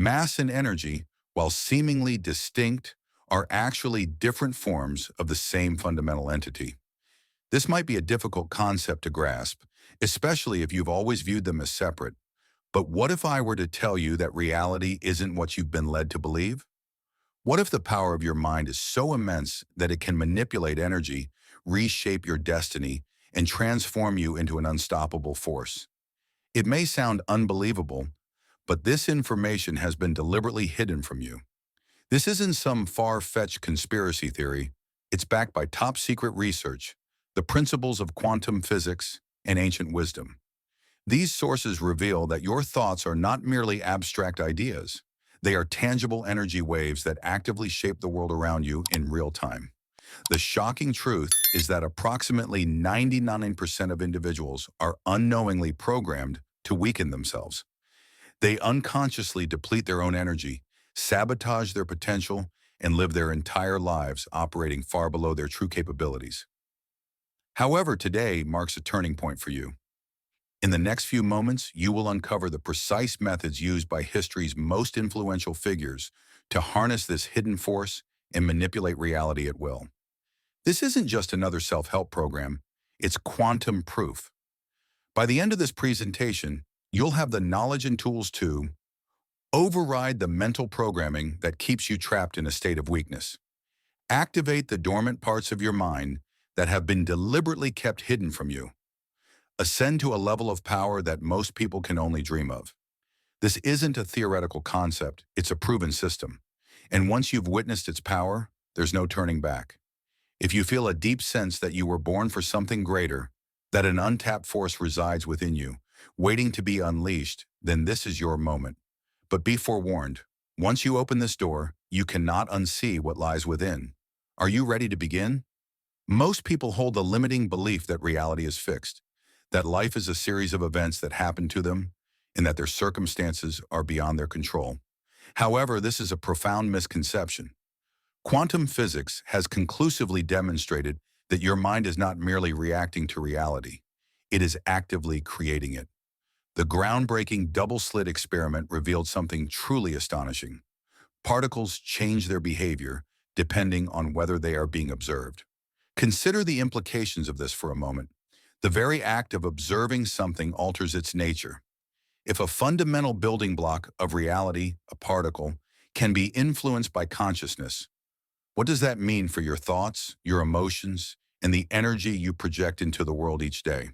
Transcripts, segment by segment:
Mass and energy, while seemingly distinct, are actually different forms of the same fundamental entity. This might be a difficult concept to grasp, especially if you've always viewed them as separate. But what if I were to tell you that reality isn't what you've been led to believe? What if the power of your mind is so immense that it can manipulate energy, reshape your destiny, and transform you into an unstoppable force? It may sound unbelievable, but this information has been deliberately hidden from you. This isn't some far-fetched conspiracy theory. It's backed by top-secret research, the principles of quantum physics, and ancient wisdom. These sources reveal that your thoughts are not merely abstract ideas. They are tangible energy waves that actively shape the world around you in real time. The shocking truth is that approximately 99% of individuals are unknowingly programmed to weaken themselves. They unconsciously deplete their own energy, sabotage their potential, and live their entire lives operating far below their true capabilities. However, today marks a turning point for you. In the next few moments, you will uncover the precise methods used by history's most influential figures to harness this hidden force and manipulate reality at will. This isn't just another self-help program, it's quantum proof. By the end of this presentation, you'll have the knowledge and tools to override the mental programming that keeps you trapped in a state of weakness, activate the dormant parts of your mind that have been deliberately kept hidden from you, ascend to a level of power that most people can only dream of. This isn't a theoretical concept, it's a proven system. And once you've witnessed its power, there's no turning back. If you feel a deep sense that you were born for something greater, that an untapped force resides within you, waiting to be unleashed, then this is your moment. But be forewarned, once you open this door, you cannot unsee what lies within. Are you ready to begin? Most people hold the limiting belief that reality is fixed, that life is a series of events that happen to them, and that their circumstances are beyond their control. However, this is a profound misconception. Quantum physics has conclusively demonstrated that your mind is not merely reacting to reality, it is actively creating it. The groundbreaking double-slit experiment revealed something truly astonishing. Particles change their behavior depending on whether they are being observed. Consider the implications of this for a moment. The very act of observing something alters its nature. If a fundamental building block of reality, a particle, can be influenced by consciousness, what does that mean for your thoughts, your emotions, and the energy you project into the world each day?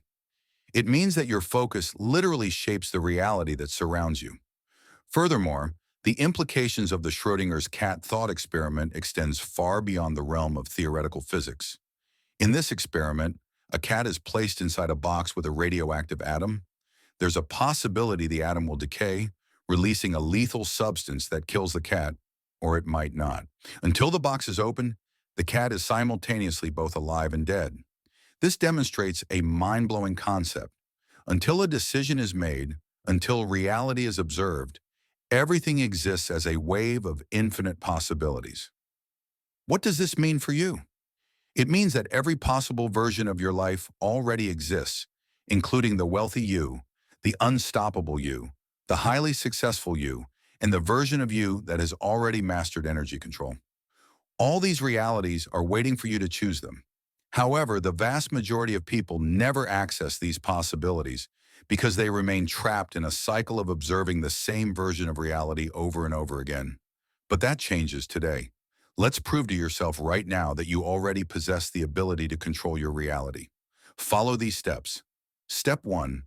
It means that your focus literally shapes the reality that surrounds you. Furthermore, the implications of the Schrödinger's cat thought experiment extends far beyond the realm of theoretical physics. In this experiment, a cat is placed inside a box with a radioactive atom. There's a possibility the atom will decay, releasing a lethal substance that kills the cat, or it might not. Until the box is open, the cat is simultaneously both alive and dead. This demonstrates a mind-blowing concept. Until a decision is made, until reality is observed, everything exists as a wave of infinite possibilities. What does this mean for you? It means that every possible version of your life already exists, including the wealthy you, the unstoppable you, the highly successful you, and the version of you that has already mastered energy control. All these realities are waiting for you to choose them. However, the vast majority of people never access these possibilities because they remain trapped in a cycle of observing the same version of reality over and over again. But that changes today. Let's prove to yourself right now that you already possess the ability to control your reality. Follow these steps. Step 1.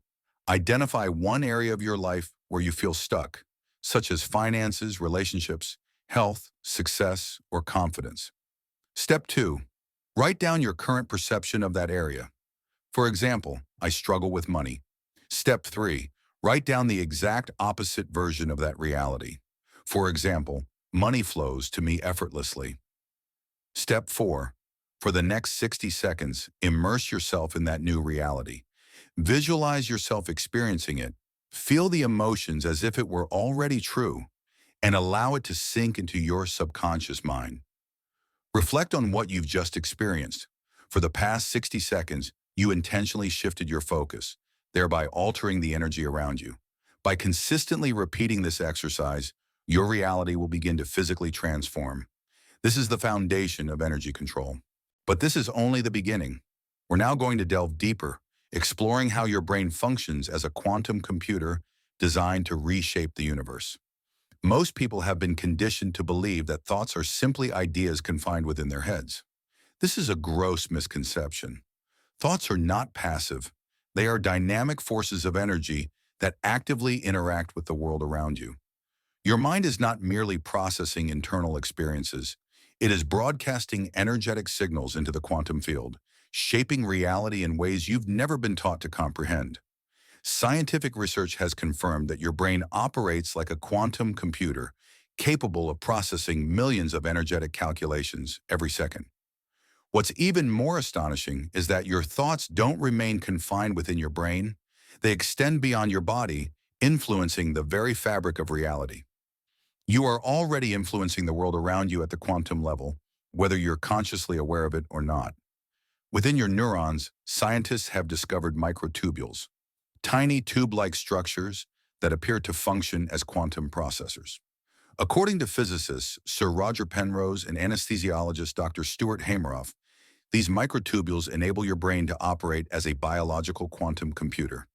Identify one area of your life where you feel stuck, such as finances, relationships, health, success, or confidence. Step 2. Write down your current perception of that area. For example, I struggle with money. Step 3. Write down the exact opposite version of that reality. For example, money flows to me effortlessly. Step 4. For the next 60 seconds, immerse yourself in that new reality. Visualize yourself experiencing it. Feel the emotions as if it were already true, and allow it to sink into your subconscious mind. Reflect on what you've just experienced. For the past 60 seconds, you intentionally shifted your focus, thereby altering the energy around you. By consistently repeating this exercise, your reality will begin to physically transform. This is the foundation of energy control. But this is only the beginning. We're now going to delve deeper, exploring how your brain functions as a quantum computer designed to reshape the universe. Most people have been conditioned to believe that thoughts are simply ideas confined within their heads. This is a gross misconception. Thoughts are not passive. They are dynamic forces of energy that actively interact with the world around you. Your mind is not merely processing internal experiences. It is broadcasting energetic signals into the quantum field, shaping reality in ways you've never been taught to comprehend. Scientific research has confirmed that your brain operates like a quantum computer, capable of processing millions of energetic calculations every second. What's even more astonishing is that your thoughts don't remain confined within your brain. They extend beyond your body, influencing the very fabric of reality. You are already influencing the world around you at the quantum level, whether you're consciously aware of it or not. Within your neurons, scientists have discovered microtubules, tiny tube-like structures that appear to function as quantum processors. According to physicists Sir Roger Penrose and anesthesiologist Dr. Stuart Hameroff, these microtubules enable your brain to operate as a biological quantum computer,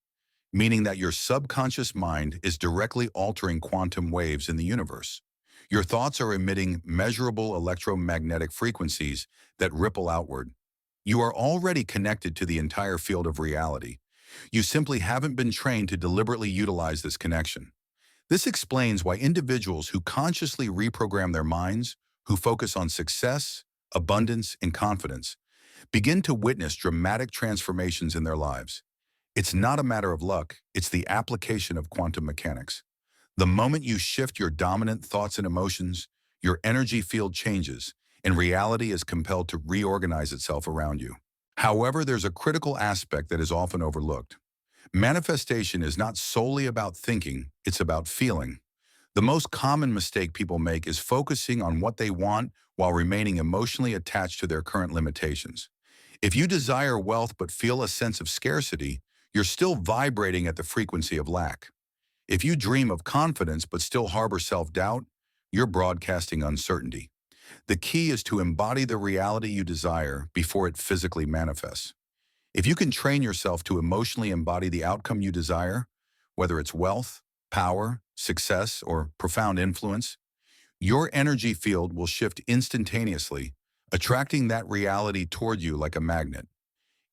meaning that your subconscious mind is directly altering quantum waves in the universe. Your thoughts are emitting measurable electromagnetic frequencies that ripple outward. You are already connected to the entire field of reality. You simply haven't been trained to deliberately utilize this connection. This explains why individuals who consciously reprogram their minds, who focus on success, abundance, and confidence, begin to witness dramatic transformations in their lives. It's not a matter of luck, it's the application of quantum mechanics. The moment you shift your dominant thoughts and emotions, your energy field changes, and reality is compelled to reorganize itself around you. However, there's a critical aspect that is often overlooked. Manifestation is not solely about thinking, it's about feeling. The most common mistake people make is focusing on what they want while remaining emotionally attached to their current limitations. If you desire wealth but feel a sense of scarcity, you're still vibrating at the frequency of lack. If you dream of confidence but still harbor self-doubt, you're broadcasting uncertainty. The key is to embody the reality you desire before it physically manifests. If you can train yourself to emotionally embody the outcome you desire, whether it's wealth, power, success, or profound influence, your energy field will shift instantaneously, attracting that reality toward you like a magnet.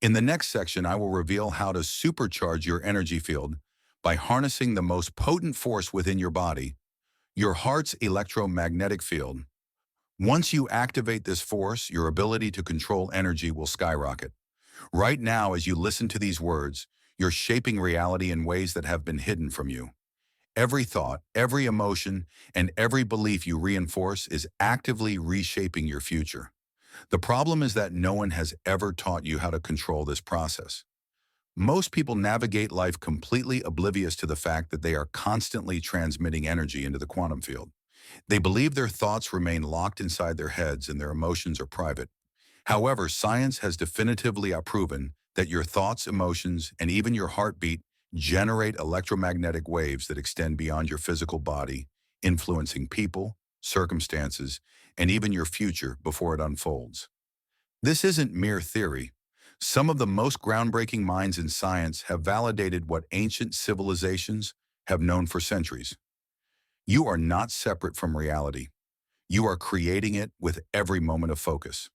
In the next section, I will reveal how to supercharge your energy field by harnessing the most potent force within your body, your heart's electromagnetic field. Once you activate this force, your ability to control energy will skyrocket. Right now, as you listen to these words, you're shaping reality in ways that have been hidden from you. Every thought, every emotion, and every belief you reinforce is actively reshaping your future. The problem is that no one has ever taught you how to control this process. Most people navigate life completely oblivious to the fact that they are constantly transmitting energy into the quantum field. They believe their thoughts remain locked inside their heads and their emotions are private. However, science has definitively proven that your thoughts, emotions, and even your heartbeat generate electromagnetic waves that extend beyond your physical body, influencing people, circumstances, and even your future before it unfolds. This isn't mere theory. Some of the most groundbreaking minds in science have validated what ancient civilizations have known for centuries. You are not separate from reality. You are creating it with every moment of focus.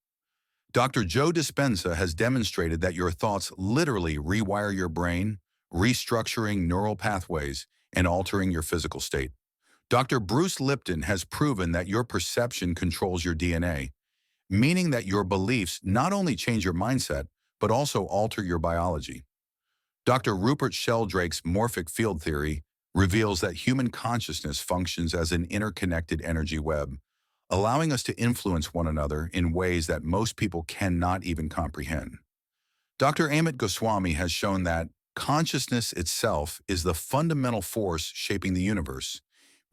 Dr. Joe Dispenza has demonstrated that your thoughts literally rewire your brain, restructuring neural pathways and altering your physical state. Dr. Bruce Lipton has proven that your perception controls your DNA, meaning that your beliefs not only change your mindset, but also alter your biology. Dr. Rupert Sheldrake's morphic field theory reveals that human consciousness functions as an interconnected energy web, allowing us to influence one another in ways that most people cannot even comprehend. Dr. Amit Goswami has shown that consciousness itself is the fundamental force shaping the universe,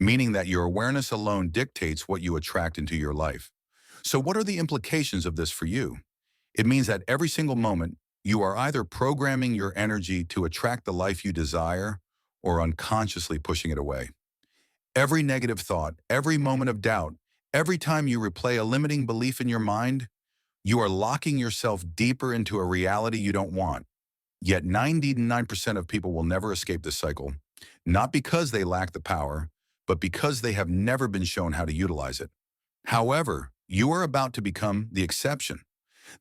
meaning that your awareness alone dictates what you attract into your life. So what are the implications of this for you? It means that every single moment, you are either programming your energy to attract the life you desire or unconsciously pushing it away. Every negative thought, every moment of doubt, every time you replay a limiting belief in your mind, you are locking yourself deeper into a reality you don't want. Yet 99% of people will never escape this cycle, not because they lack the power, but because they have never been shown how to utilize it. However, you are about to become the exception.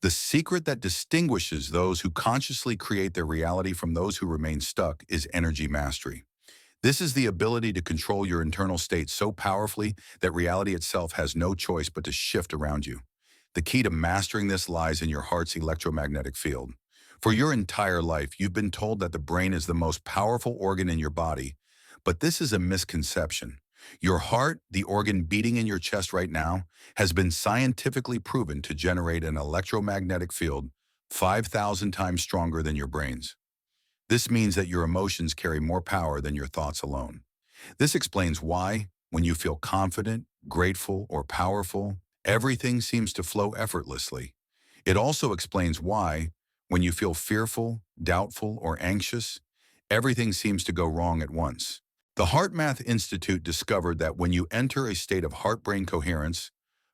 The secret that distinguishes those who consciously create their reality from those who remain stuck is energy mastery. This is the ability to control your internal state so powerfully that reality itself has no choice but to shift around you. The key to mastering this lies in your heart's electromagnetic field. For your entire life, you've been told that the brain is the most powerful organ in your body, but this is a misconception. Your heart, the organ beating in your chest right now, has been scientifically proven to generate an electromagnetic field 5,000 times stronger than your brain's. This means that your emotions carry more power than your thoughts alone. This explains why, when you feel confident, grateful, or powerful, everything seems to flow effortlessly. It also explains why, when you feel fearful, doubtful, or anxious, everything seems to go wrong at once. The HeartMath Institute discovered that when you enter a state of heart-brain coherence,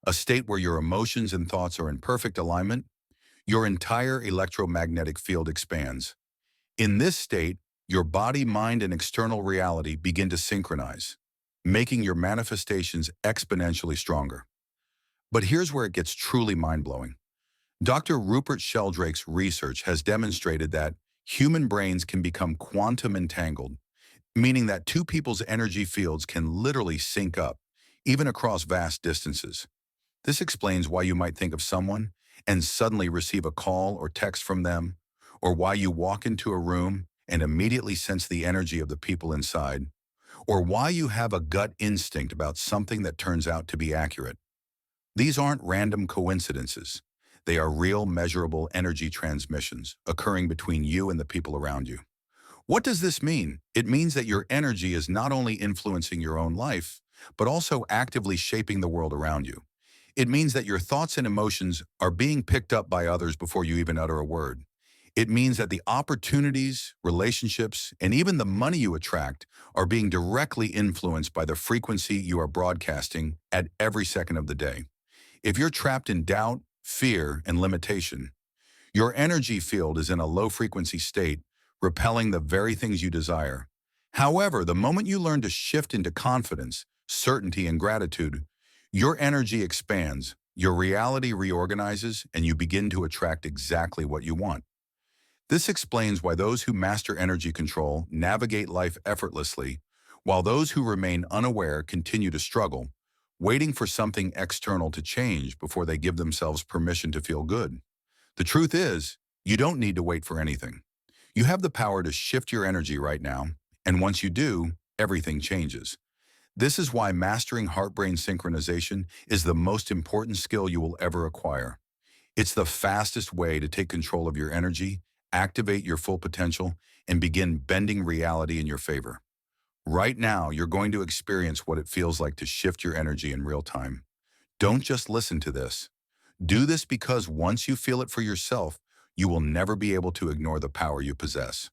a state where your emotions and thoughts are in perfect alignment, your entire electromagnetic field expands. In this state, your body, mind, and external reality begin to synchronize, making your manifestations exponentially stronger. But here's where it gets truly mind-blowing. Dr. Rupert Sheldrake's research has demonstrated that human brains can become quantum entangled, meaning that two people's energy fields can literally sync up, even across vast distances. This explains why you might think of someone and suddenly receive a call or text from them, or why you walk into a room and immediately sense the energy of the people inside, or why you have a gut instinct about something that turns out to be accurate. These aren't random coincidences. They are real, measurable energy transmissions occurring between you and the people around you. What does this mean? It means that your energy is not only influencing your own life, but also actively shaping the world around you. It means that your thoughts and emotions are being picked up by others before you even utter a word. It means that the opportunities, relationships, and even the money you attract are being directly influenced by the frequency you are broadcasting at every second of the day. If you're trapped in doubt, fear, and limitation, your energy field is in a low-frequency state, repelling the very things you desire. However, the moment you learn to shift into confidence, certainty, and gratitude, your energy expands, your reality reorganizes, and you begin to attract exactly what you want. This explains why those who master energy control navigate life effortlessly, while those who remain unaware continue to struggle, waiting for something external to change before they give themselves permission to feel good. The truth is, you don't need to wait for anything. You have the power to shift your energy right now, and once you do, everything changes. This is why mastering heart-brain synchronization is the most important skill you will ever acquire. It's the fastest way to take control of your energy, activate your full potential, and begin bending reality in your favor. Right now, you're going to experience what it feels like to shift your energy in real time. Don't just listen to this. Do this, because once you feel it for yourself, you will never be able to ignore the power you possess.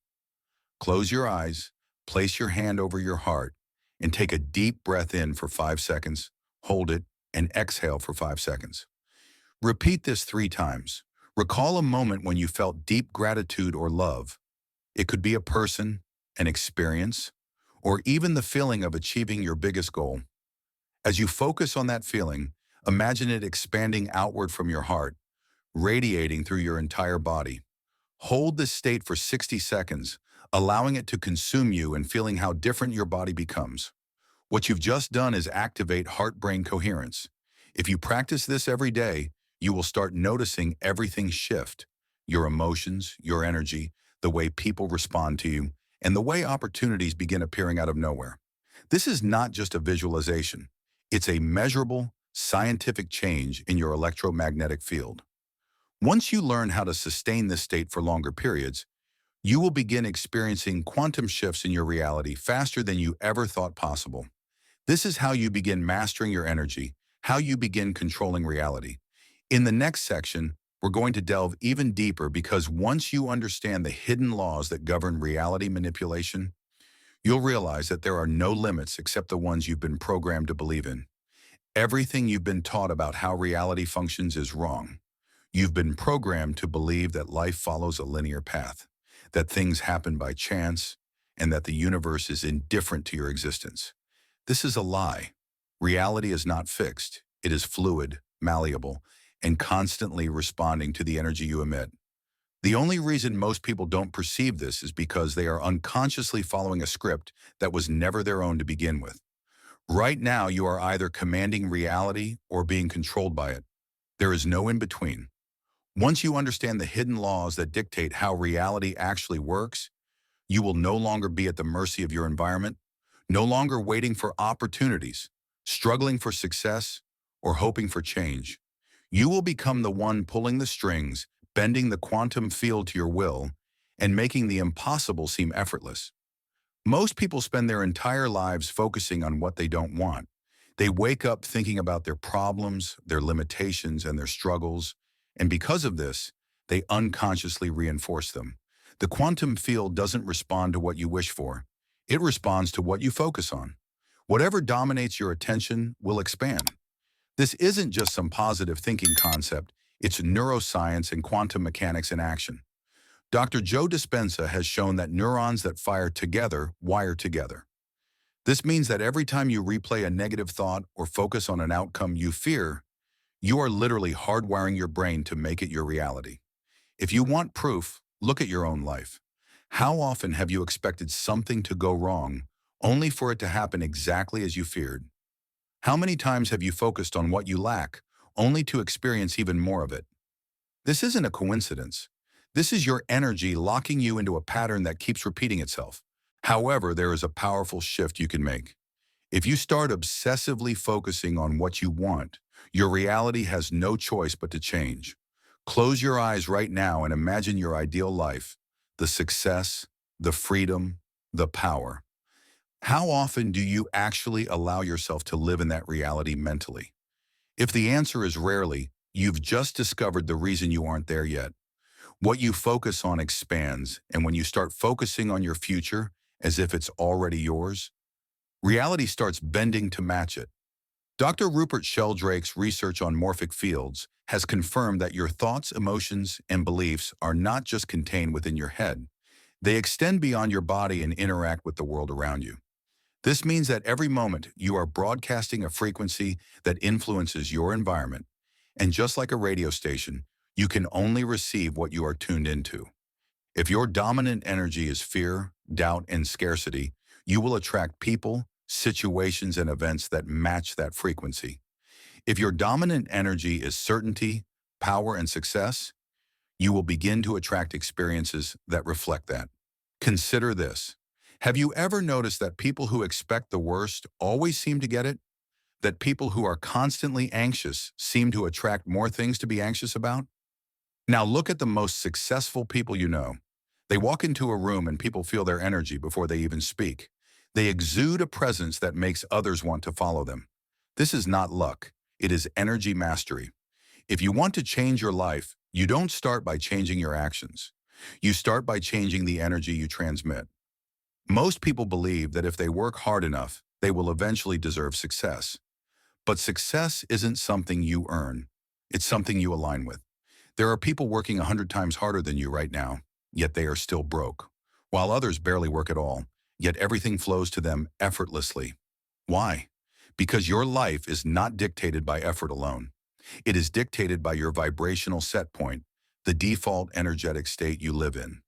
Close your eyes, place your hand over your heart, and take a deep breath in for 5 seconds, hold it, and exhale for 5 seconds. Repeat this 3 times. Recall a moment when you felt deep gratitude or love. It could be a person, an experience, or even the feeling of achieving your biggest goal. As you focus on that feeling, imagine it expanding outward from your heart, radiating through your entire body. Hold this state for 60 seconds, allowing it to consume you and feeling how different your body becomes. What you've just done is activate heart-brain coherence. If you practice this every day, you will start noticing everything shift: your emotions, your energy, the way people respond to you, and the way opportunities begin appearing out of nowhere. This is not just a visualization. It's a measurable, scientific change in your electromagnetic field. Once you learn how to sustain this state for longer periods, you will begin experiencing quantum shifts in your reality faster than you ever thought possible. This is how you begin mastering your energy, how you begin controlling reality. In the next section, we're going to delve even deeper, because once you understand the hidden laws that govern reality manipulation, You'll realize that there are no limits except the ones you've been programmed to believe in. Everything you've been taught about how reality functions is wrong. You've been programmed to believe that life follows a linear path, that things happen by chance, and that the universe is indifferent to your existence. This is a lie. Reality is not fixed. It is fluid, malleable, and constantly responding to the energy you emit. The only reason most people don't perceive this is because they are unconsciously following a script that was never their own to begin with. Right now, you are either commanding reality or being controlled by it. There is no in between. Once you understand the hidden laws that dictate how reality actually works, you will no longer be at the mercy of your environment, no longer waiting for opportunities, struggling for success, or hoping for change. You will become the one pulling the strings, bending the quantum field to your will, and making the impossible seem effortless. Most people spend their entire lives focusing on what they don't want. They wake up thinking about their problems, their limitations, and their struggles, and because of this, they unconsciously reinforce them. The quantum field doesn't respond to what you wish for. It responds to what you focus on. Whatever dominates your attention will expand. This isn't just some positive thinking concept, it's neuroscience and quantum mechanics in action. Dr. Joe Dispenza has shown that neurons that fire together wire together. This means that every time you replay a negative thought or focus on an outcome you fear, you are literally hardwiring your brain to make it your reality. If you want proof, look at your own life. How often have you expected something to go wrong, only for it to happen exactly as you feared? How many times have you focused on what you lack, only to experience even more of it? This isn't a coincidence. This is your energy locking you into a pattern that keeps repeating itself. However, there is a powerful shift you can make. If you start obsessively focusing on what you want, your reality has no choice but to change. Close your eyes right now and imagine your ideal life, the success, the freedom, the power. How often do you actually allow yourself to live in that reality mentally? If the answer is rarely, you've just discovered the reason you aren't there yet. What you focus on expands, and when you start focusing on your future as if it's already yours, reality starts bending to match it. Dr. Rupert Sheldrake's research on morphic fields has confirmed that your thoughts, emotions, and beliefs are not just contained within your head. They extend beyond your body and interact with the world around you. This means that every moment you are broadcasting a frequency that influences your environment. And just like a radio station, you can only receive what you are tuned into. If your dominant energy is fear, doubt, and scarcity, you will attract people, situations, and events that match that frequency. If your dominant energy is certainty, power, and success, you will begin to attract experiences that reflect that. Consider this. Have you ever noticed that people who expect the worst always seem to get it? That people who are constantly anxious seem to attract more things to be anxious about? Now look at the most successful people you know. They walk into a room and people feel their energy before they even speak. They exude a presence that makes others want to follow them. This is not luck. It is energy mastery. If you want to change your life, you don't start by changing your actions. You start by changing the energy you transmit. Most people believe that if they work hard enough, they will eventually deserve success. But success isn't something you earn. It's something you align with. There are people working 100 times harder than you right now, yet they are still broke, while others barely work at all, yet everything flows to them effortlessly. Why? Because your life is not dictated by effort alone. It is dictated by your vibrational set point, the default energetic state you live in.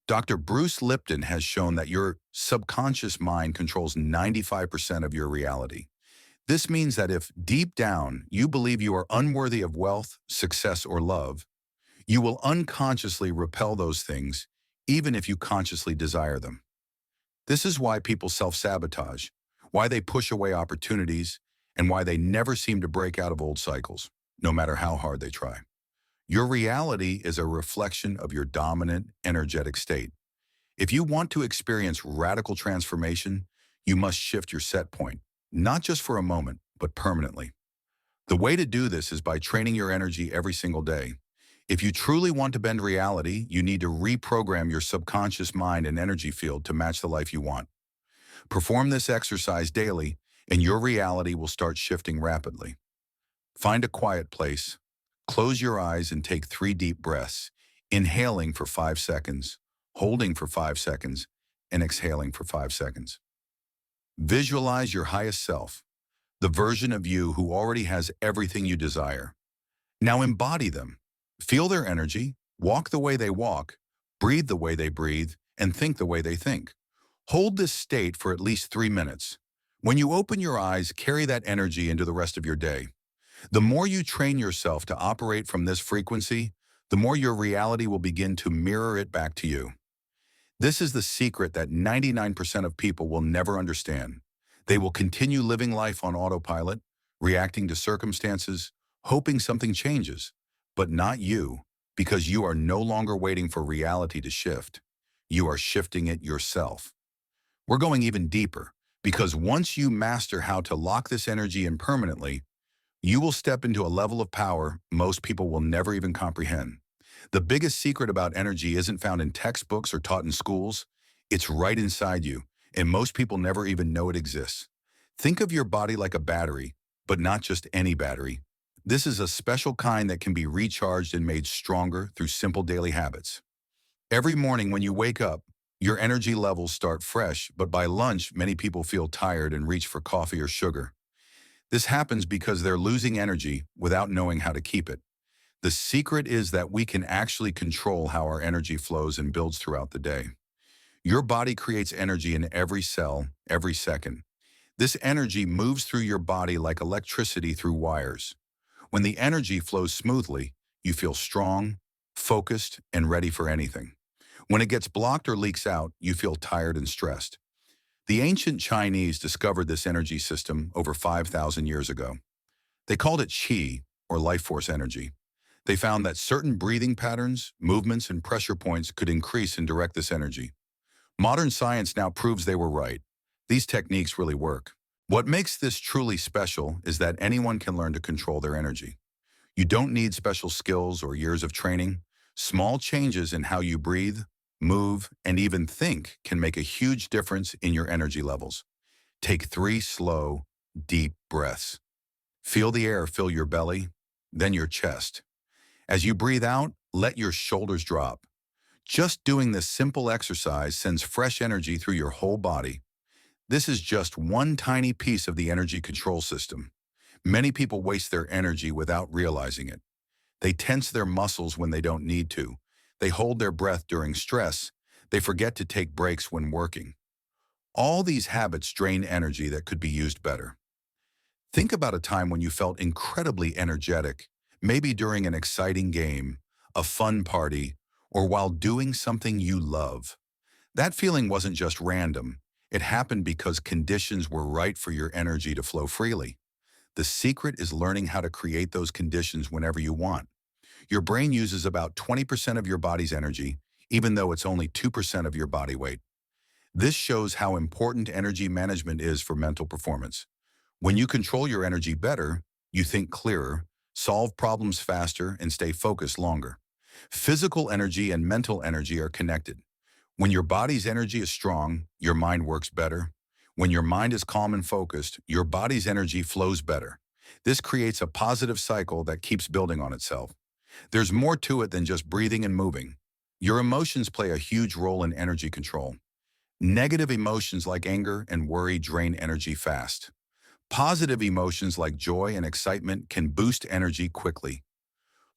Dr. Bruce Lipton has shown that your subconscious mind controls 95% of your reality. This means that if, deep down, you believe you are unworthy of wealth, success, or love, you will unconsciously repel those things, even if you consciously desire them. This is why people self-sabotage, why they push away opportunities, and why they never seem to break out of old cycles, no matter how hard they try. Your reality is a reflection of your dominant, energetic state. If you want to experience radical transformation, you must shift your set point, not just for a moment, but permanently. The way to do this is by training your energy every single day. If you truly want to bend reality, you need to reprogram your subconscious mind and energy field to match the life you want. Perform this exercise daily, and your reality will start shifting rapidly. Find a quiet place, close your eyes, and take 3 deep breaths, inhaling for 5 seconds, holding for 5 seconds, and exhaling for 5 seconds. Visualize your highest self, the version of you who already has everything you desire. Now embody them. Feel their energy, walk the way they walk, breathe the way they breathe, and think the way they think. Hold this state for at least 3 minutes. When you open your eyes, carry that energy into the rest of your day. The more you train yourself to operate from this frequency, the more your reality will begin to mirror it back to you. This is the secret that 99% of people will never understand. They will continue living life on autopilot, reacting to circumstances, hoping something changes, but not you, because you are no longer waiting for reality to shift. You are shifting it yourself. We're going even deeper, because once you master how to lock this energy in permanently, you will step into a level of power most people will never even comprehend. The biggest secret about energy isn't found in textbooks or taught in schools. It's right inside you, and most people never even know it exists. Think of your body like a battery, but not just any battery. This is a special kind that can be recharged and made stronger through simple daily habits. Every morning when you wake up, your energy levels start fresh, but by lunch, many people feel tired and reach for coffee or sugar. This happens because they're losing energy without knowing how to keep it. The secret is that we can actually control how our energy flows and builds throughout the day. Your body creates energy in every cell, every second. This energy moves through your body like electricity through wires. When the energy flows smoothly, you feel strong, focused, and ready for anything. When it gets blocked or leaks out, you feel tired and stressed. The ancient Chinese discovered this energy system over 5,000 years ago. They called it qi, or life force energy. They found that certain breathing patterns, movements, and pressure points could increase and direct this energy. Modern science now proves they were right. These techniques really work. What makes this truly special is that anyone can learn to control their energy. You don't need special skills or years of training. Small changes in how you breathe, move, and even think can make a huge difference in your energy levels. Take 3 slow, deep breaths. Feel the air fill your belly, then your chest. As you breathe out, let your shoulders drop. Just doing this simple exercise sends fresh energy through your whole body. This is just one tiny piece of the energy control system. Many people waste their energy without realizing it. They tense their muscles when they don't need to. They hold their breath during stress. They forget to take breaks when working. All these habits drain energy that could be used better. Think about a time when you felt incredibly energetic, maybe during an exciting game, a fun party, or while doing something you love. That feeling wasn't just random. It happened because conditions were right for your energy to flow freely. The secret is learning how to create those conditions whenever you want. Your brain uses about 20% of your body's energy, even though it's only 2% of your body weight. This shows how important energy management is for mental performance. When you control your energy better, you think clearer, solve problems faster, and stay focused longer. Physical energy and mental energy are connected. When your body's energy is strong, your mind works better. When your mind is calm and focused, your body's energy flows better. This creates a positive cycle that keeps building on itself. There's more to it than just breathing and moving. Your emotions play a huge role in energy control. Negative emotions like anger and worry drain energy fast. Positive emotions like joy and excitement can boost energy quickly.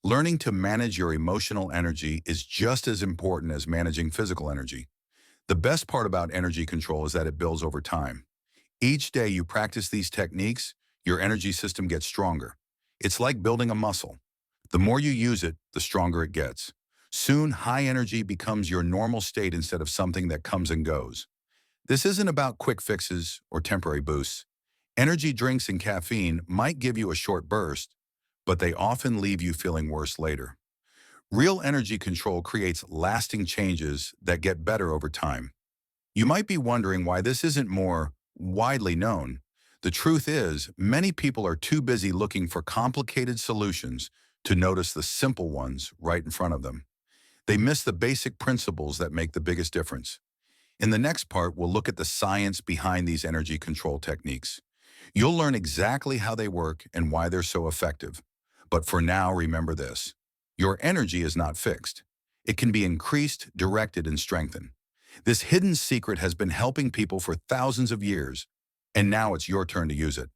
Learning to manage your emotional energy is just as important as managing physical energy. The best part about energy control is that it builds over time. Each day you practice these techniques, your energy system gets stronger. It's like building a muscle. The more you use it, the stronger it gets. Soon, high energy becomes your normal state instead of something that comes and goes. This isn't about quick fixes or temporary boosts. Energy drinks and caffeine might give you a short burst, but they often leave you feeling worse later. Real energy control creates lasting changes that get better over time. You might be wondering why this isn't more widely known. The truth is, many people are too busy looking for complicated solutions to notice the simple ones right in front of them. They miss the basic principles that make the biggest difference. In the next part, we'll look at the science behind these energy control techniques. You'll learn exactly how they work and why they're so effective. But for now, remember this. Your energy is not fixed. It can be increased, directed, and strengthened. This hidden secret has been helping people for thousands of years, and now it's your turn to use it.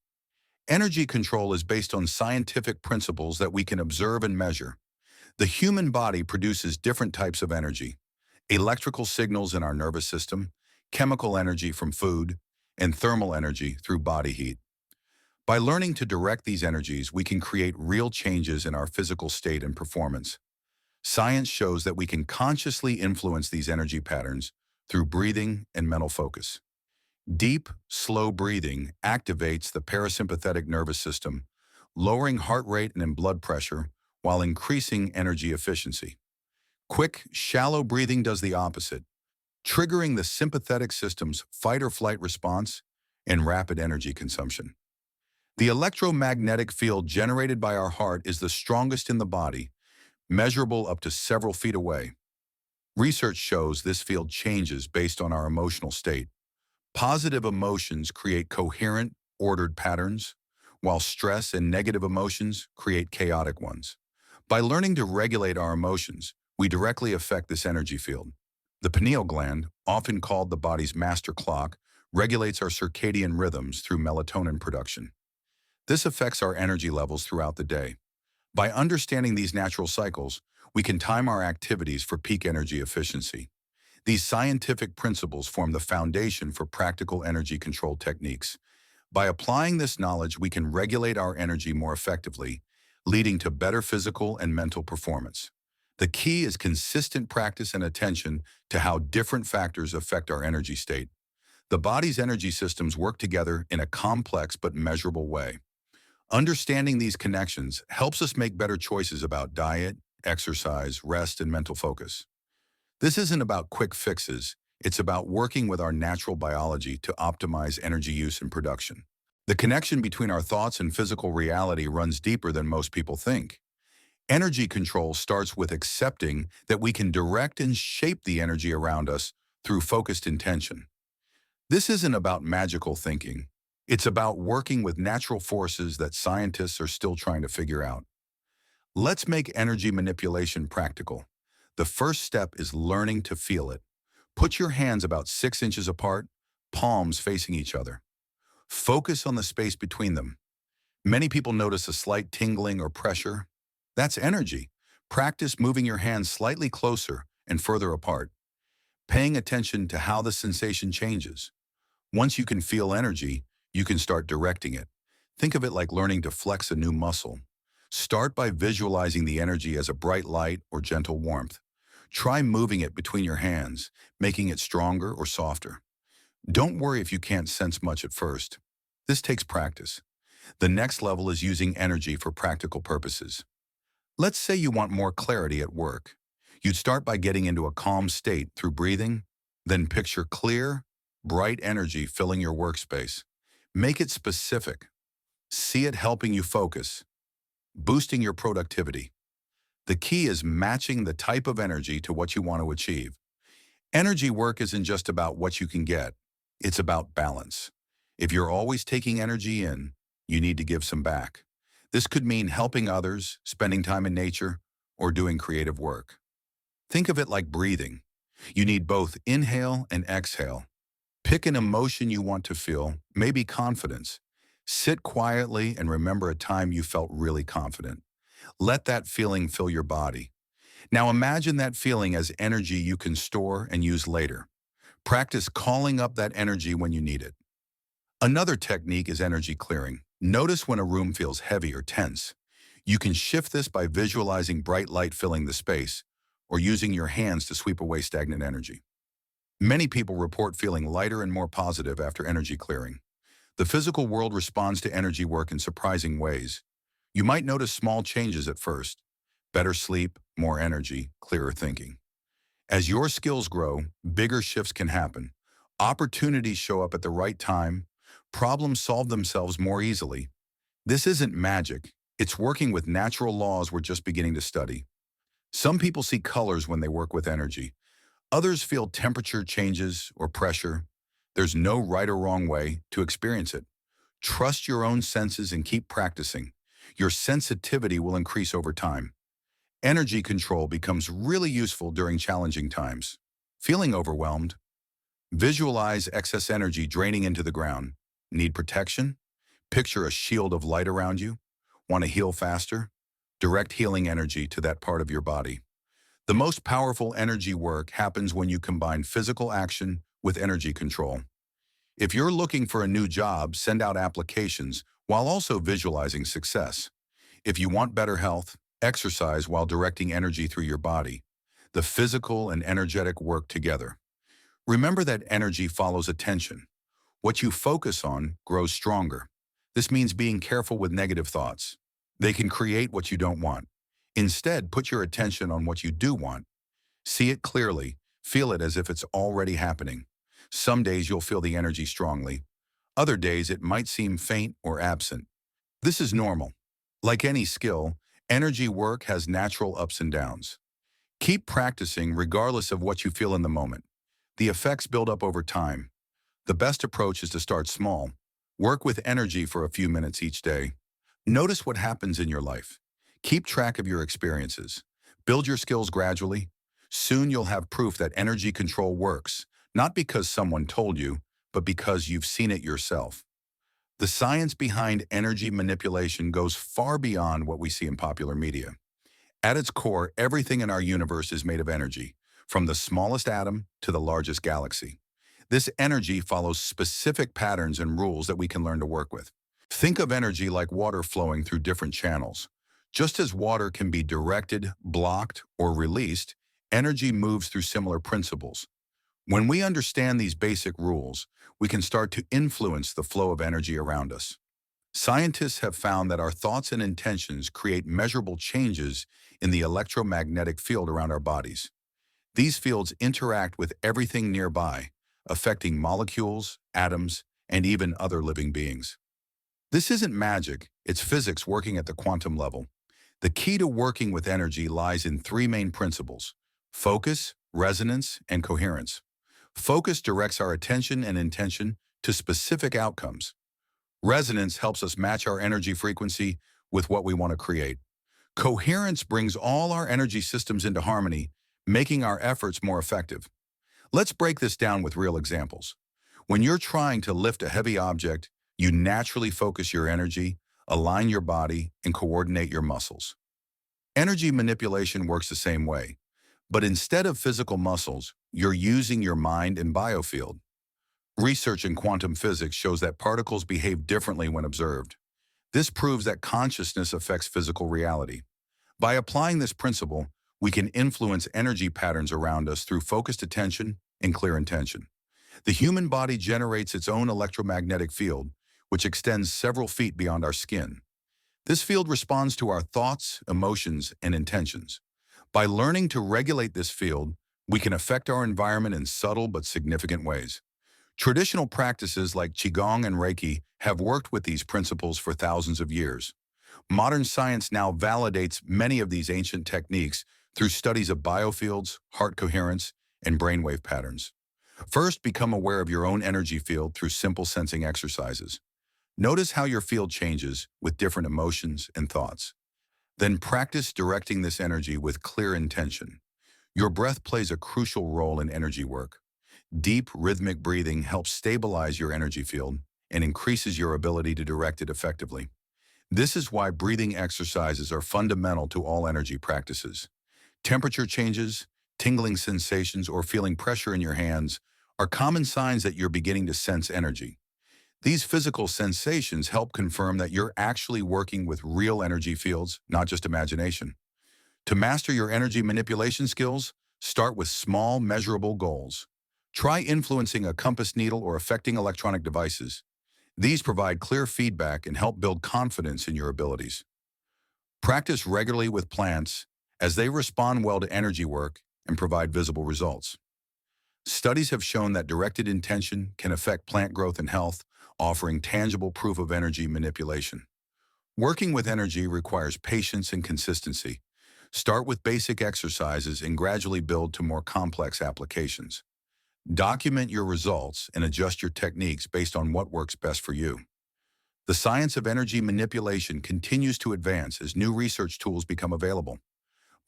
Energy control is based on scientific principles that we can observe and measure. The human body produces different types of energy: electrical signals in our nervous system, chemical energy from food, and thermal energy through body heat. By learning to direct these energies, we can create real changes in our physical state and performance. Science shows that we can consciously influence these energy patterns through breathing and mental focus. Deep, slow breathing activates the parasympathetic nervous system, lowering heart rate and blood pressure while increasing energy efficiency. Quick, shallow breathing does the opposite, triggering the sympathetic system's fight or flight response and rapid energy consumption. The electromagnetic field generated by our heart is the strongest in the body, measurable up to several feet away. Research shows this field changes based on our emotional state. Positive emotions create coherent, ordered patterns, while stress and negative emotions create chaotic ones. By learning to regulate our emotions, we directly affect this energy field. The pineal gland, often called the body's master clock, regulates our circadian rhythms through melatonin production. This affects our energy levels throughout the day. By understanding these natural cycles, we can time our activities for peak energy efficiency. These scientific principles form the foundation for practical energy control techniques. By applying this knowledge, we can regulate our energy more effectively, leading to better physical and mental performance. The key is consistent practice and attention to how different factors affect our energy state. The body's energy systems work together in a complex but measurable way. Understanding these connections helps us make better choices about diet, exercise, rest, and mental focus. This isn't about quick fixes, it's about working with our natural biology to optimize energy use and production. The connection between our thoughts and physical reality runs deeper than most people think. Energy control starts with accepting that we can direct and shape the energy around us through focused intention. This isn't about magical thinking. It's about working with natural forces that scientists are still trying to figure out. Let's make energy manipulation practical. The first step is learning to feel it. Put your hands about 6 inches apart, palms facing each other. Focus on the space between them. Many people notice a slight tingling or pressure. That's energy. Practice moving your hands slightly closer and further apart, paying attention to how the sensation changes. Once you can feel energy, you can start directing it. Think of it like learning to flex a new muscle. Start by visualizing the energy as a bright light or gentle warmth. Try moving it between your hands, making it stronger or softer. Don't worry if you can't sense much at first. This takes practice. The next level is using energy for practical purposes. Let's say you want more clarity at work. You'd start by getting into a calm state through breathing, then picture clear, bright energy filling your workspace. Make it specific. See it helping you focus, boosting your productivity. The key is matching the type of energy to what you want to achieve. Energy work isn't just about what you can get. It's about balance. If you're always taking energy in, you need to give some back. This could mean helping others, spending time in nature, or doing creative work. Think of it like breathing. You need both inhale and exhale. Pick an emotion you want to feel, maybe confidence. Sit quietly and remember a time you felt really confident. Let that feeling fill your body. Now imagine that feeling as energy you can store and use later. Practice calling up that energy when you need it. Another technique is energy clearing. Notice when a room feels heavy or tense. You can shift this by visualizing bright light filling the space or using your hands to sweep away stagnant energy. Many people report feeling lighter and more positive after energy clearing. The physical world responds to energy work in surprising ways. You might notice small changes at first: better sleep, more energy, clearer thinking. As your skills grow, bigger shifts can happen. Opportunities show up at the right time. Problems solve themselves more easily. This isn't magic. It's working with natural laws we're just beginning to study. Some people see colors when they work with energy. Others feel temperature changes or pressure. There's no right or wrong way to experience it. Trust your own senses and keep practicing. Your sensitivity will increase over time. Energy control becomes really useful during challenging times. Feeling overwhelmed? Visualize excess energy draining into the ground. Need protection? Picture a shield of light around you. Want to heal faster? Direct healing energy to that part of your body. The most powerful energy work happens when you combine physical action with energy control. If you're looking for a new job, send out applications while also visualizing success. If you want better health, exercise while directing energy through your body. The physical and energetic work together. Remember that energy follows attention. What you focus on grows stronger. This means being careful with negative thoughts. They can create what you don't want. Instead, put your attention on what you do want. See it clearly. Feel it as if it's already happening. Some days you'll feel the energy strongly. Other days it might seem faint or absent. This is normal. Like any skill, energy work has natural ups and downs. Keep practicing regardless of what you feel in the moment. The effects build up over time. The best approach is to start small. Work with energy for a few minutes each day. Notice what happens in your life. Keep track of your experiences. Build your skills gradually. Soon you'll have proof that energy control works, not because someone told you, but because you've seen it yourself. The science behind energy manipulation goes far beyond what we see in popular media. At its core, everything in our universe is made of energy, from the smallest atom to the largest galaxy. This energy follows specific patterns and rules that we can learn to work with. Think of energy like water flowing through different channels. Just as water can be directed, blocked, or released, energy moves through similar principles. When we understand these basic rules, we can start to influence the flow of energy around us. Scientists have found that our thoughts and intentions create measurable changes in the electromagnetic field around our bodies. These fields interact with everything nearby, affecting molecules, atoms, and even other living beings. This isn't magic, it's physics working at the quantum level. The key to working with energy lies in three main principles: focus, resonance, and coherence. Focus directs our attention and intention to specific outcomes. Resonance helps us match our energy frequency with what we want to create. Coherence brings all our energy systems into harmony, making our efforts more effective. Let's break this down with real examples. When you're trying to lift a heavy object, you naturally focus your energy, align your body, and coordinate your muscles. Energy manipulation works the same way, but instead of physical muscles, you're using your mind and biofield. Research in quantum physics shows that particles behave differently when observed. This proves that consciousness affects physical reality. By applying this principle, we can influence energy patterns around us through focused attention and clear intention. The human body generates its own electromagnetic field, which extends several feet beyond our skin. This field responds to our thoughts, emotions, and intentions. By learning to regulate this field, we can affect our environment in subtle but significant ways. Traditional practices like Qigong and Reiki have worked with these principles for thousands of years. Modern science now validates many of these ancient techniques through studies of biofields, heart coherence, and brainwave patterns. First, become aware of your own energy field through simple sensing exercises. Notice how your field changes with different emotions and thoughts. Then practice directing this energy with clear intention. Your breath plays a crucial role in energy work. Deep, rhythmic breathing helps stabilize your energy field and increases your ability to direct it effectively. This is why breathing exercises are fundamental to all energy practices. Temperature changes, tingling sensations, or feeling pressure in your hands are common signs that you're beginning to sense energy. These physical sensations help confirm that you're actually working with real energy fields, not just imagination. To master your energy manipulation skills, start with small, measurable goals. Try influencing a compass needle or affecting electronic devices. These provide clear feedback and help build confidence in your abilities. Practice regularly with plants as they respond well to energy work and provide visible results. Studies have shown that directed intention can affect plant growth and health, offering tangible proof of energy manipulation. Working with energy requires patience and consistency, Start with basic exercises and gradually build to more complex applications. Document your results and adjust your techniques based on what works best for you. The science of energy manipulation continues to advance as new research tools become available.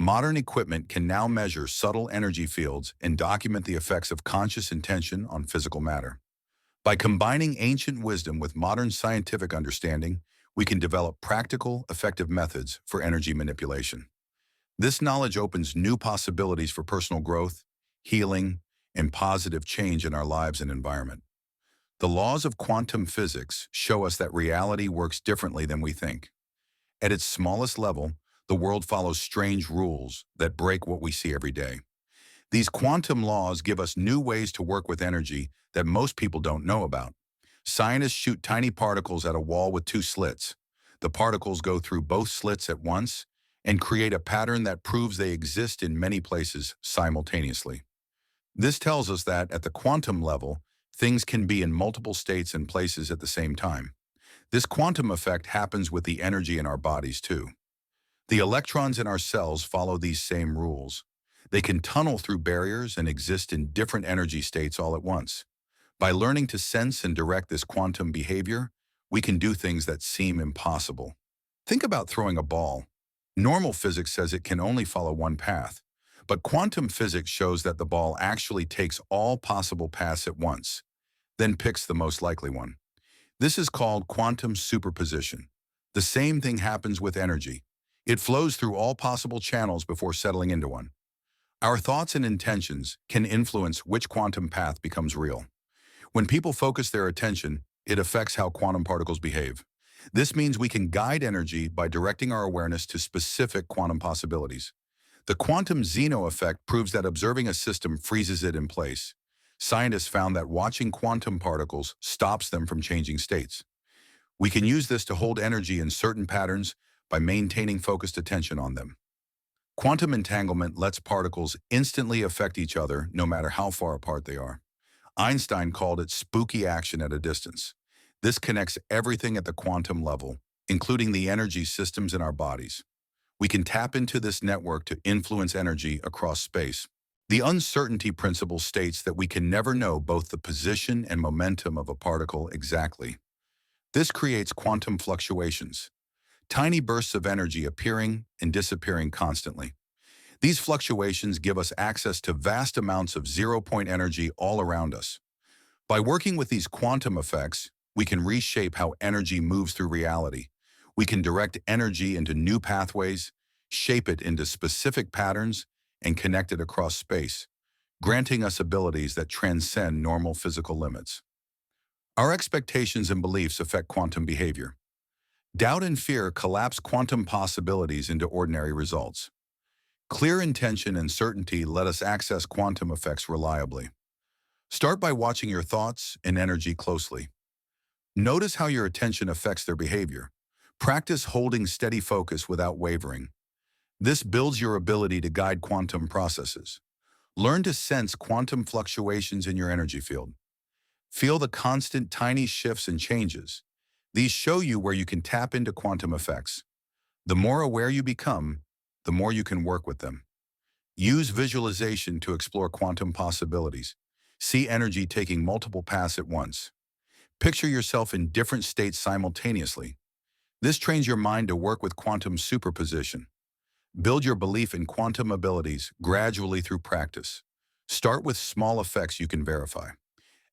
Modern equipment can now measure subtle energy fields and document the effects of conscious intention on physical matter. By combining ancient wisdom with modern scientific understanding, we can develop practical, effective methods for energy manipulation. This knowledge opens new possibilities for personal growth, healing, and positive change in our lives and environment. The laws of quantum physics show us that reality works differently than we think. At its smallest level, the world follows strange rules that break what we see every day. These quantum laws give us new ways to work with energy that most people don't know about. Scientists shoot tiny particles at a wall with two slits. The particles go through both slits at once and create a pattern that proves they exist in many places simultaneously. This tells us that at the quantum level, things can be in multiple states and places at the same time. This quantum effect happens with the energy in our bodies too. The electrons in our cells follow these same rules. They can tunnel through barriers and exist in different energy states all at once. By learning to sense and direct this quantum behavior, we can do things that seem impossible. Think about throwing a ball. Normal physics says it can only follow one path, but quantum physics shows that the ball actually takes all possible paths at once, then picks the most likely one. This is called quantum superposition. The same thing happens with energy. It flows through all possible channels before settling into one. Our thoughts and intentions can influence which quantum path becomes real. When people focus their attention, it affects how quantum particles behave. This means we can guide energy by directing our awareness to specific quantum possibilities. The quantum Zeno effect proves that observing a system freezes it in place. Scientists found that watching quantum particles stops them from changing states. We can use this to hold energy in certain patterns by maintaining focused attention on them. Quantum entanglement lets particles instantly affect each other no matter how far apart they are. Einstein called it spooky action at a distance. This connects everything at the quantum level, including the energy systems in our bodies. We can tap into this network to influence energy across space. The uncertainty principle states that we can never know both the position and momentum of a particle exactly. This creates quantum fluctuations, tiny bursts of energy appearing and disappearing constantly. These fluctuations give us access to vast amounts of zero-point energy all around us. By working with these quantum effects, we can reshape how energy moves through reality. We can direct energy into new pathways, shape it into specific patterns, and connect it across space, granting us abilities that transcend normal physical limits. Our expectations and beliefs affect quantum behavior. Doubt and fear collapse quantum possibilities into ordinary results. Clear intention and certainty let us access quantum effects reliably. Start by watching your thoughts and energy closely. Notice how your attention affects their behavior. Practice holding steady focus without wavering. This builds your ability to guide quantum processes. Learn to sense quantum fluctuations in your energy field. Feel the constant tiny shifts and changes. These show you where you can tap into quantum effects. The more aware you become, the more you can work with them. Use visualization to explore quantum possibilities. See energy taking multiple paths at once. Picture yourself in different states simultaneously. This trains your mind to work with quantum superposition. Build your belief in quantum abilities gradually through practice. Start with small effects you can verify.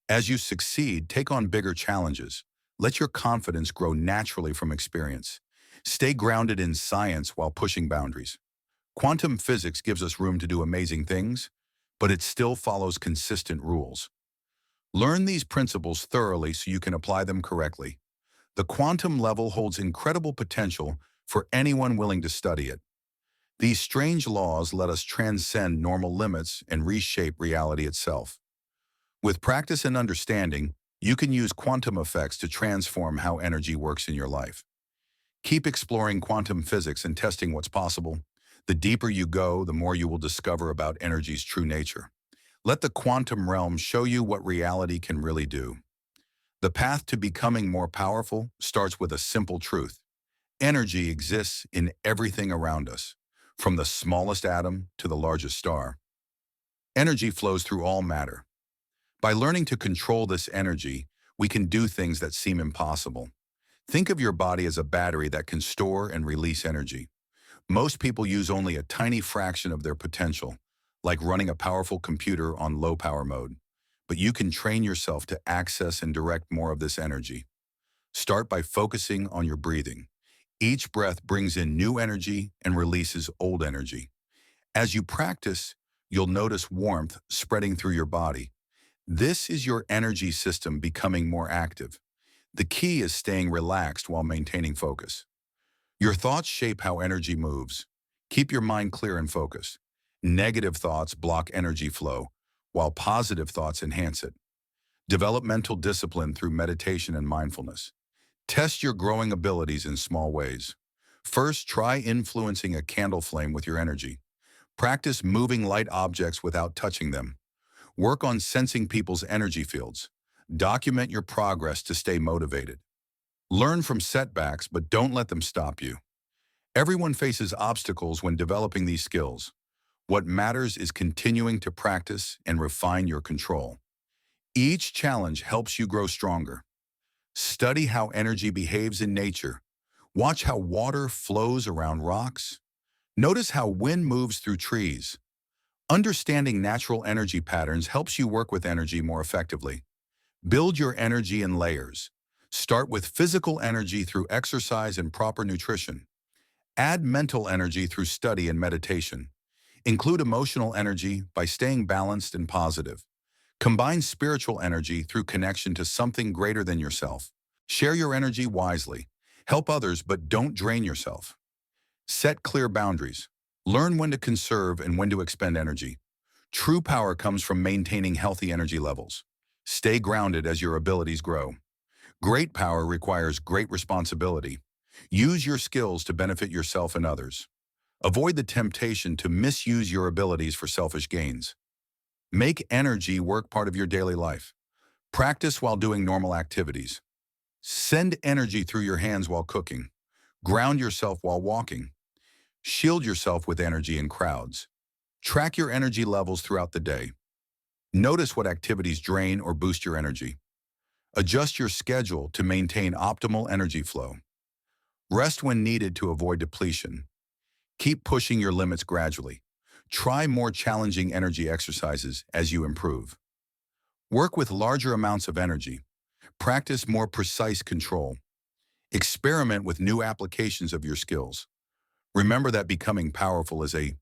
As you succeed, take on bigger challenges. Let your confidence grow naturally from experience. Stay grounded in science while pushing boundaries. Quantum physics gives us room to do amazing things, but it still follows consistent rules. Learn these principles thoroughly so you can apply them correctly. The quantum level holds incredible potential for anyone willing to study it. These strange laws let us transcend normal limits and reshape reality itself. With practice and understanding, you can use quantum effects to transform how energy works in your life. Keep exploring quantum physics and testing what's possible. The deeper you go, the more you will discover about energy's true nature. Let the quantum realm show you what reality can really do. The path to becoming more powerful starts with a simple truth. Energy exists in everything around us, from the smallest atom to the largest star. Energy flows through all matter. By learning to control this energy, we can do things that seem impossible. Think of your body as a battery that can store and release energy. Most people use only a tiny fraction of their potential, like running a powerful computer on low power mode. But you can train yourself to access and direct more of this energy. Start by focusing on your breathing. Each breath brings in new energy and releases old energy. As you practice, you'll notice warmth spreading through your body. This is your energy system becoming more active. The key is staying relaxed while maintaining focus. Your thoughts shape how energy moves. Keep your mind clear and focused. Negative thoughts block energy flow, while positive thoughts enhance it. Develop mental discipline through meditation and mindfulness. Test your growing abilities in small ways. First, try influencing a candle flame with your energy. Practice moving light objects without touching them. Work on sensing people's energy fields. Document your progress to stay motivated. Learn from setbacks, but don't let them stop you. Everyone faces obstacles when developing these skills. What matters is continuing to practice and refine your control. Each challenge helps you grow stronger. Study how energy behaves in nature. Watch how water flows around rocks. Notice how wind moves through trees. Understanding natural energy patterns helps you work with energy more effectively. Build your energy in layers. Start with physical energy through exercise and proper nutrition. Add mental energy through study and meditation. Include emotional energy by staying balanced and positive. Combine spiritual energy through connection to something greater than yourself. Share your energy wisely. Help others, but don't drain yourself. Set clear boundaries. Learn when to conserve and when to expend energy. True power comes from maintaining healthy energy levels. Stay grounded as your abilities grow. Great power requires great responsibility. Use your skills to benefit yourself and others. Avoid the temptation to misuse your abilities for selfish gains. Make energy work part of your daily life. Practice while doing normal activities. Send energy through your hands while cooking. Ground yourself while walking. Shield yourself with energy in crowds. Track your energy levels throughout the day. Notice what activities drain or boost your energy. Adjust your schedule to maintain optimal energy flow. Rest when needed to avoid depletion. Keep pushing your limits gradually. Try more challenging energy exercises as you improve. Work with larger amounts of energy. Practice more precise control. Experiment with new applications of your skills. Remember that becoming powerful is a